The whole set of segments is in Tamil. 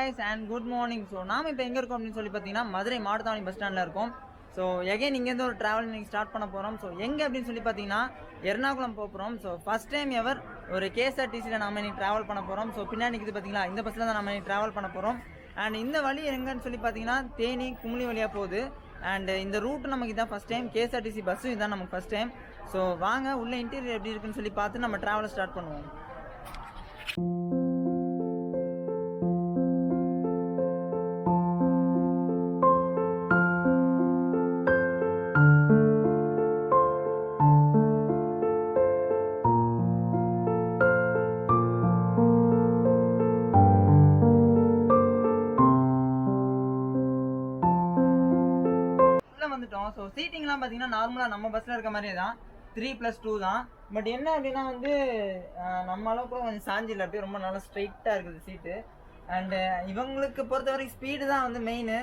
guys and good morning. So நாம் இப்போ எங்கே இருக்கோம் அப்படின்னு சொல்லி பார்த்தீங்கன்னா மதுரை மாட்டுத்தாவணி பஸ் ஸ்டாண்டில் இருக்கோம். ஸோ எகைன் இங்கேருந்து ஒரு ட்ராவல் நீங்கள் ஸ்டார்ட் பண்ண போகிறோம். ஸோ எங்கே அப்படின்னு சொல்லி பார்த்தீங்கன்னா எர்ணாகுளம் போகிறோம். ஸோ ஃபஸ்ட் டைம் எவர் ஒரு கேஎஸ்ஆர்டிசியில் நம்ம இன்னைக்கு ட்ராவல் பண்ண போகிறோம். ஸோ பின்னாடி இது பார்த்தீங்களா, இந்த பஸ்ஸில் தான் நம்ம இன்னைக்கு ட்ராவல் பண்ண போகிறோம். அண்ட் இந்த வழி எங்கன்னு சொல்லி பார்த்தீங்கன்னா தேனி குமுளி வழியாக போகுது. அண்ட் இந்த ரூட் நமக்கு இதான் ஃபஸ்ட் டைம், கேஎஸ்ஆர்டிசி பஸ்ஸும் இதான் நமக்கு ஃபஸ்ட் டைம். ஸோ வாங்க உள்ள இன்டீரியர் எப்படி இருக்குன்னு சொல்லி பார்த்து நம்ம ட்ராவலை ஸ்டார்ட் பண்ணுவோம். வந்துட்டோம். ஸோ சீட்டிங்லாம் பார்த்தீங்கன்னா நார்மலாக நம்ம பஸ்ஸில் இருக்க மாதிரியே தான், 3+2 தான். பட் என்ன அப்படின்னா வந்து நம்ம அளவுக்கு கூட கொஞ்சம் சாஞ்சில் அப்படியே ரொம்ப நல்லா ஸ்ட்ரைட்டாக இருக்குது சீட்டு. அண்டு இவங்களுக்கு பொறுத்த வரைக்கும் ஸ்பீடு தான் வந்து மெயின்.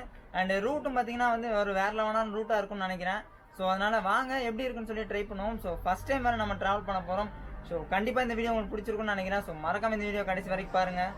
அண்டு ரூட்டும் பார்த்தீங்கன்னா வந்து ஒரு வேறு லெவலான ரூட்டாக இருக்கும்னு நினைக்கிறேன். ஸோ அதனால் வாங்க எப்படி இருக்குன்னு சொல்லி ட்ரை பண்ணுவோம். ஸோ ஃபஸ்ட் டைம் வேறு நம்ம ட்ராவல் பண்ண போகிறோம். ஸோ கண்டிப்பாக இந்த வீடியோ உங்களுக்கு பிடிச்சிருக்குன்னு நினைக்கிறேன். ஸோ மறக்காம இந்த வீடியோ கடைசி வரைக்கும் பாருங்கள்.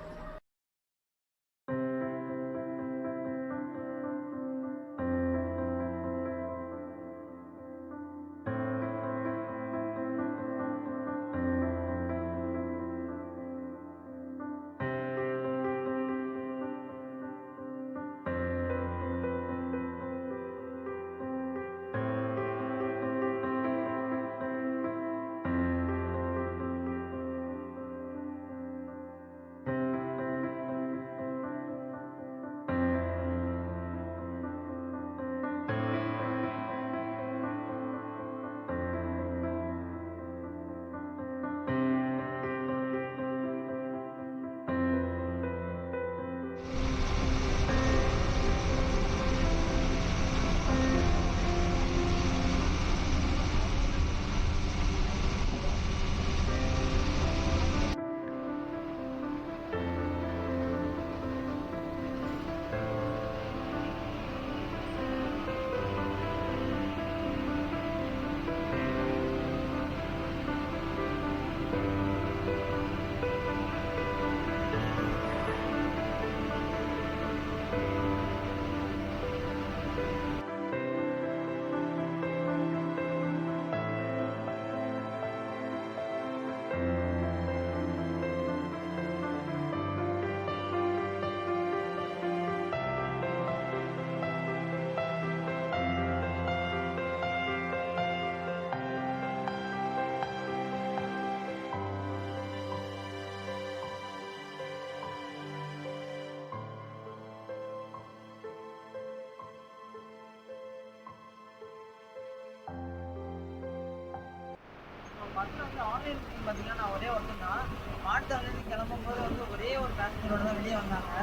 பஸ்ஸில் வந்து ஆன்லைன் புக்கிங் பார்த்தீங்கன்னா நான் ஒரே ஒருத்தன் தான். மாட்டுத்தாவணிலேருந்து கிளம்பும்போது வந்து ஒரே ஒரு பேசஞ்சரோட தான் வெளியே வந்தாங்க.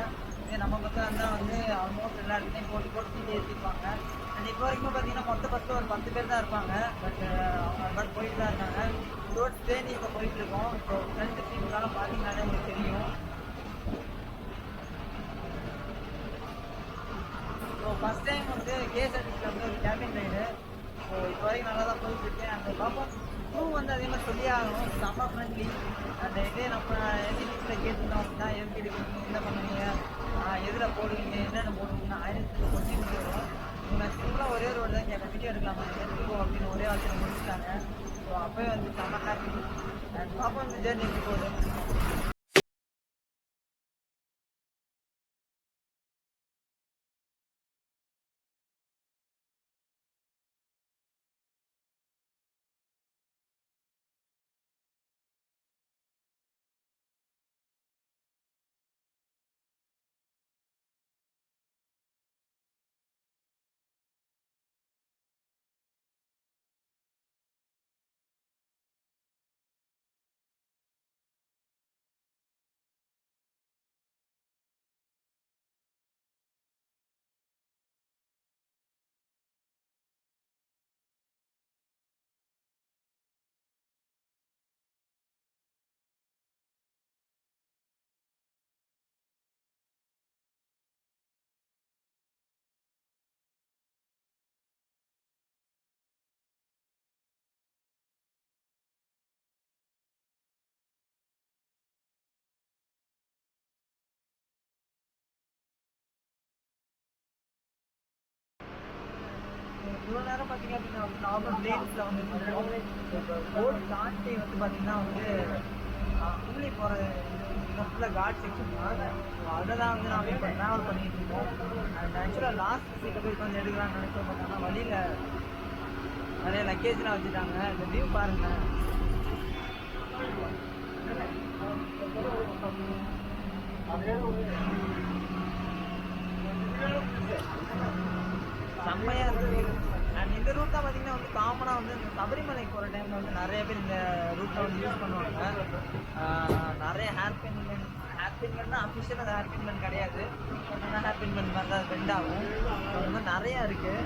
இதே நம்ம பஸ்ஸாக இருந்தால் வந்து ஆல்மோஸ்ட் எல்லா இடத்துலையும் போட்டு சீட்டு ஏற்றிருப்பாங்க. அண்ட் இப்போ வரைக்கும் பார்த்தீங்கன்னா மொத்த பஸ்ஸில் ஒரு 10 பேர் தான் இருப்பாங்க. பட் போயிட்டு தான் இருக்காங்க. ரோட் தேனி இப்போ போயிட்டுருக்கோம். ஸோ ஃப்ரெண்டு சீட்டுலாம் பார்த்தீங்கன்னாலே உங்களுக்கு தெரியும். ஸோ ஃபஸ்ட் டைம் வந்து கேஎஸ்ஆர்டிசியில் வந்து ஒரு கேபின் ரைடு. ஸோ இப்போ வரைக்கும் நல்லா தான் போயிட்டுருக்கு. அந்த பார்ப்போம் க்ரூ வந்து அதே மாதிரி சொல்லி ஆகணும், செம்ம ஃப்ரெண்ட்லி. அந்த இதே நம்ம என்ஜினியர்ஸில் கேட்டுருந்தோம் அப்படின்னா எதுக்கு எடுக்கிறீங்க, என்ன பண்ணுவீங்க, எதில் போடுவீங்க, என்னென்ன போடுவீங்கன்னா 1000 கொஸ்டின்ஸ் வரும். இவங்க சிம்பிளாக ஒரே ரோடு தான் கேட்க வீடியோ எடுக்கலாமா எடுத்துக்கோ அப்படின்னு ஒரே ஆட்சியில் முடிச்சுட்டாங்க. ஸோ அப்போயே வந்து செம்ம ஹாப்பி. அண்ட் பாப்பா இந்த ஜேர்னி எப்படி போகுது. இவ்வளோ நேரம் பார்த்தீங்க அப்படின்னா வந்து நார்மல் லேன்ஸில் வந்து ரோடு தாண்டி வந்து பார்த்தீங்கன்னா வந்து உள்ளே போகிற ஃபுல்லாக காட் செக்ஷன் தான். ஸோ அதை தான் வந்து நாம் இப்போ ட்ராவல் பண்ணிகிட்டு இருக்கோம். அண்ட் ஆக்சுவலாக லாஸ்ட் சீட்டை போய் கொஞ்சம் எடுக்கலாம்னு நினச்சோம். பார்த்தோம்னா வழியில் நிறைய லக்கேஜ்லாம் வச்சுட்டாங்க. இந்த வியூ பாருங்கள். செம்மையாக இருக்குது. அண்ட் இந்த ரூட் தான் பார்த்தீங்கன்னா வந்து காமனாக வந்து இந்த சபரிமலை போகிற டைமில் வந்து நிறைய பேர் இந்த ரூட்டில் வந்து யூஸ் பண்ணுவாங்க. நிறைய ஹேர் பின்மெண்ட்னா அஃபிஷியலாக அது ஹேர் பின்மெண்ட் கிடையாது. ஆனால் ஹேர் பின்மெண்ட் மாதிரி தான் பெண்ட் ஆகும். அந்த மாதிரி நிறையா இருக்குது.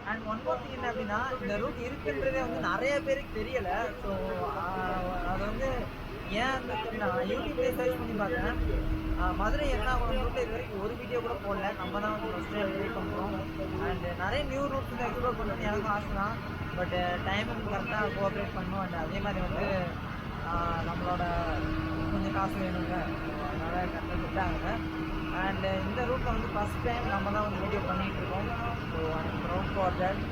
அண்ட் ஒன் மோர் திங் என்ன அப்படின்னா, இந்த ரூட் இருக்குன்றதே வந்து நிறைய பேருக்கு தெரியலை. ஸோ அது வந்து ஏன் நான் யூடியூப்லேயே சர்ச் பண்ணி பார்த்தேன். மதுரை எர்ணாகுளம் ரூட்டில் இது வரைக்கும் ஒரு வீடியோ கூட போடல. நம்ம தான் வந்து ஃபஸ்ட் டைம் ட்ரை பண்ணுறோம். அண்ட் நிறைய நியூ ரூட்ஸ் வந்து எக்ஸ்ப்ளோர் பண்ணுறது எனக்கும் ஆசை தான். பட் டைமுக்கு கரெக்டாக கோஆப்ரேட் பண்ணணும். அண்ட் அதே மாதிரி வந்து நம்மளோட கொஞ்சம் காசு வேணுங்க. அதனால் கரெக்டாக விட்டாங்க. அண்ட் இந்த ரூட்டில் வந்து ஃபஸ்ட் டைம் நம்ம தான் வந்து வீடியோ பண்ணிகிட்டு இருக்கோம். So I'm proud for that.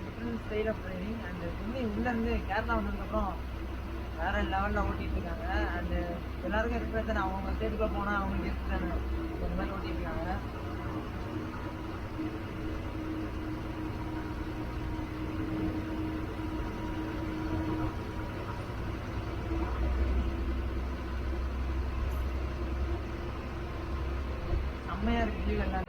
Different style of training. And உள்ளேருந்து கேரளா வந்ததுக்கப்புறம் வேறு லெவலில் ஓட்டிகிட்டு இருக்காங்க. அண்டு எல்லாருக்கும் எக்ஸ்பீரியன்ஸ் தானே, அவங்க ஸ்டேட்டுக்குள்ளே போனால் அவங்களுக்கு எக்ஸ்பீரியன்ஸ் இந்த மாதிரி ஓட்டிகிட்டு இருக்காங்க. செம்மையாக இருக்குது வியூ எல்லாமே.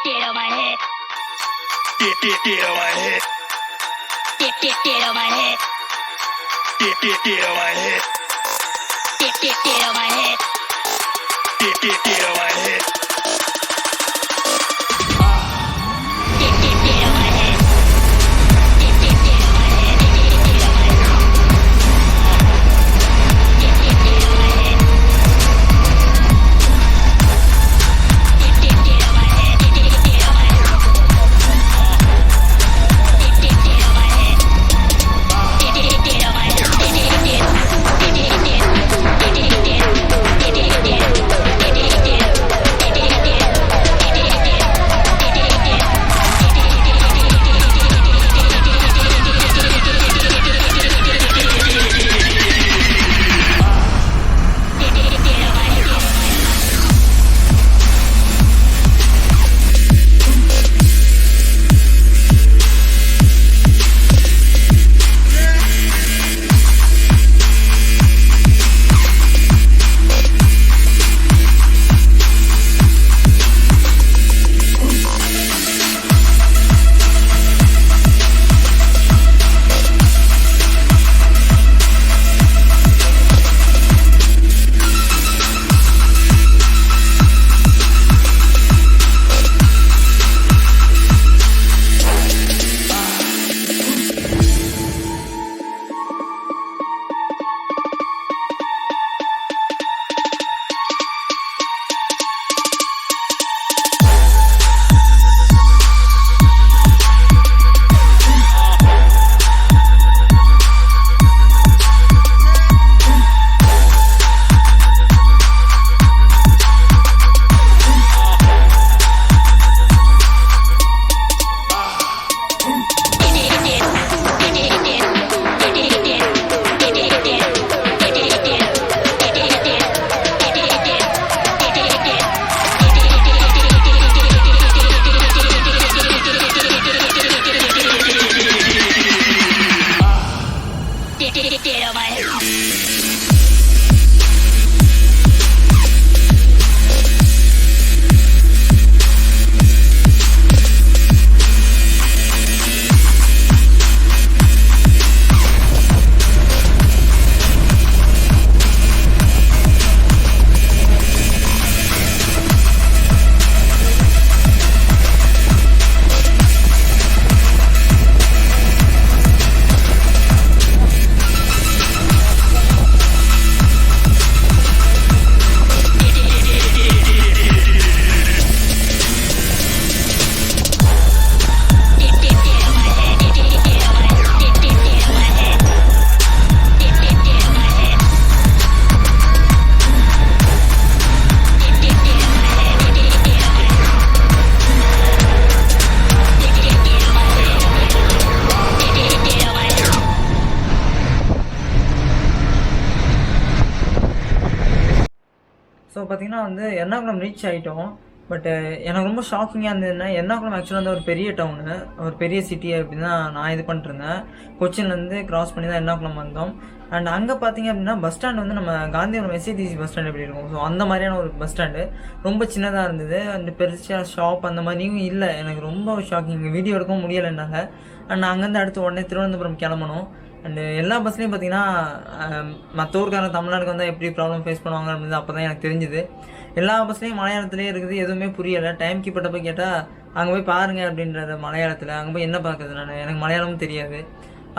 Get on my head. Get on my head. Get on my head. Get on my head. Get on my head. Get on my head. Get on my head. So பார்த்தீங்கன்னா வந்து எர்ணாகுளம் ரீச் ஆகிட்டோம். பட் எனக்கு ரொம்ப ஷாக்கிங்காக இருந்ததுன்னா எர்ணாகுளம் ஆக்சுவலாக வந்து ஒரு பெரிய டவுனு, ஒரு பெரிய சிட்டி அப்படி தான் நான் இது பண்ணிட்டுருந்தேன். கொச்சின்லேருந்து கிராஸ் பண்ணி தான் எர்ணாகுளம் வந்தோம். அண்ட் அங்கே பார்த்தீங்க அப்படின்னா பஸ் ஸ்டாண்ட் வந்து நம்ம காந்திபுரம் எஸ்ஐடிசி பஸ் ஸ்டாண்ட் எப்படி இருக்கும், ஸோ அந்த மாதிரியான ஒரு பஸ் ஸ்டாண்டு ரொம்ப சின்னதாக இருந்தது. அண்ட் பெருசாக ஷாப் அந்த மாதிரியும் இல்லை. எனக்கு ரொம்ப ஷாக்கிங், வீடியோ எடுக்கவும் முடியலை என்னால். அண்ட் அங்கேருந்து அடுத்து உடனே திருவனந்தபுரம் கிளம்பணும். அண்டு எல்லா பஸ்லேயும் பார்த்தீங்கன்னா மற்ற ஊருக்காரங்க தமிழ்நாடுக்கு வந்தால் எப்படி ப்ராப்ளம் ஃபேஸ் பண்ணுவாங்க அப்படின்னு அப்போ தான் எனக்கு தெரிஞ்சுது. எல்லா பஸ்லேயும் மலையாளத்துலேயே இருக்குது, எதுவுமே புரியலை. டைம் கீப்பர்ட்ட போய் கேட்டால் அங்கே போய் பாருங்கள் அப்படின்றது மலையாளத்தில். அங்கே போய் என்ன பார்க்குறது, எனக்கு மலையாளமும் தெரியாது.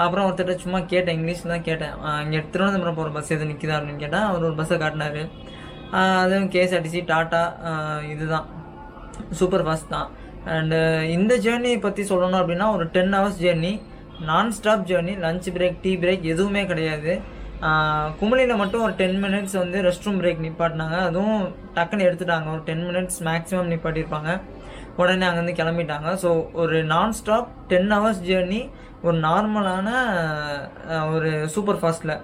அப்புறம் ஒருத்தர்கிட்ட சும்மா கேட்டேன், இங்கிலீஷில் தான் கேட்டேன், இங்கே திருவனந்தபுரம் போகிற பஸ் எது நிற்கிதா அப்படின்னு கேட்டால் அவர் ஒரு பஸ்ஸை காட்டினார். அதுவும் கேஎஸ்ஆர்டிசி டாட்டா இதுதான் சூப்பர் ஃபாஸ்ட் தான். அண்டு இந்த ஜேர்னி பற்றி சொல்லணும் அப்படின்னா ஒரு 10 hours ஜேர்னி, நான் stop journey, lunch break tea break எதுவுமே கிடையாது. குமளியில் மட்டும் ஒரு 10 minutes வந்து ரெஸ்ட் ரூம் பிரேக் நிப்பாட்டினாங்க, அதுவும் டக்குன்னு எடுத்துட்டாங்க. ஒரு 10 minutes மேக்ஸிமம் நிப்பாட்டியிருப்பாங்க, உடனே அங்கேருந்து கிளம்பிட்டாங்க. ஸோ ஒரு நான் ஸ்டாப் 10 hours ஜேர்னி ஒரு நார்மலான ஒரு சூப்பர் ஃபாஸ்ட்டில்.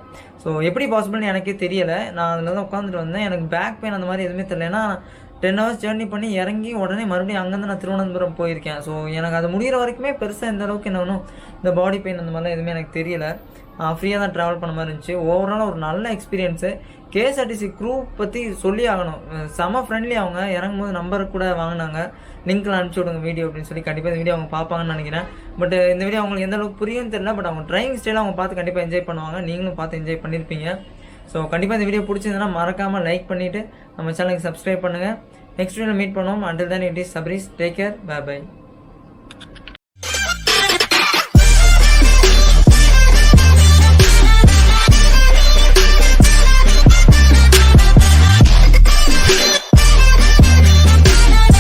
ஸோ எப்படி பாசிபிள்னு எனக்கே தெரியலை. நான் அதில் தான் உட்காந்துட்டு வந்தேன், எனக்கு பேக் பெயின் அந்த மாதிரி எதுவுமே தெரியல. ஏன்னா 10 hours ஜேர்னி பண்ணி இறங்கி உடனே மறுபடியும் அங்கேருந்து நான் திருவனந்தபுரம் போயிருக்கேன். ஸோ எனக்கு அது முடிகிற வரைக்குமே பெருசாக இந்த அளவுக்கு என்ன ஒன்றும் இந்த பாடி பெயின் அந்த மாதிரிலாம் எதுவுமே எனக்கு தெரியலை. ஃப்ரீயாக தான் ட்ராவல் பண்ண மாதிரி இருந்துச்சு. ஓவராலாக ஒரு நல்ல எக்ஸ்பீரியன்ஸு. கேஎஸ்ஆர்டிசி க்ரூ பற்றி சொல்லி ஆகணும், செம ஃப்ரெண்ட்லி. அவங்க இறங்கும்போது நம்பர் கூட வாங்கினாங்க, லிங்க்லாம் அனுப்பிச்சி விடுங்க வீடியோ அப்படின்னு சொல்லி. கண்டிப்பாக இந்த வீடியோ அவங்க பார்ப்பாங்கன்னு நினைக்கிறேன். பட் இந்த வீடியோ அவங்களுக்கு எந்த அளவுக்கு புரியும் தெரியல. பட் அவங்க டிரைவிங் ஸ்டைலை அவங்க பார்த்து கண்டிப்பாக என்ஜாய் பண்ணுவாங்க, நீங்களும் பார்த்து என்ஜாய் பண்ணியிருப்பீங்க. ஸோ கண்டிப்பாக இந்த வீடியோ பிடிச்சிருந்ததுன்னா மறக்காமல் லைக் பண்ணிவிட்டு நம்ம சேனலுக்கு சப்ஸ்கிரைப் பண்ணுங்கள். நெக்ஸ்ட் வீடியோவில் மீட் பண்ணுவோம். Until then it is surprise. Take care, bye by.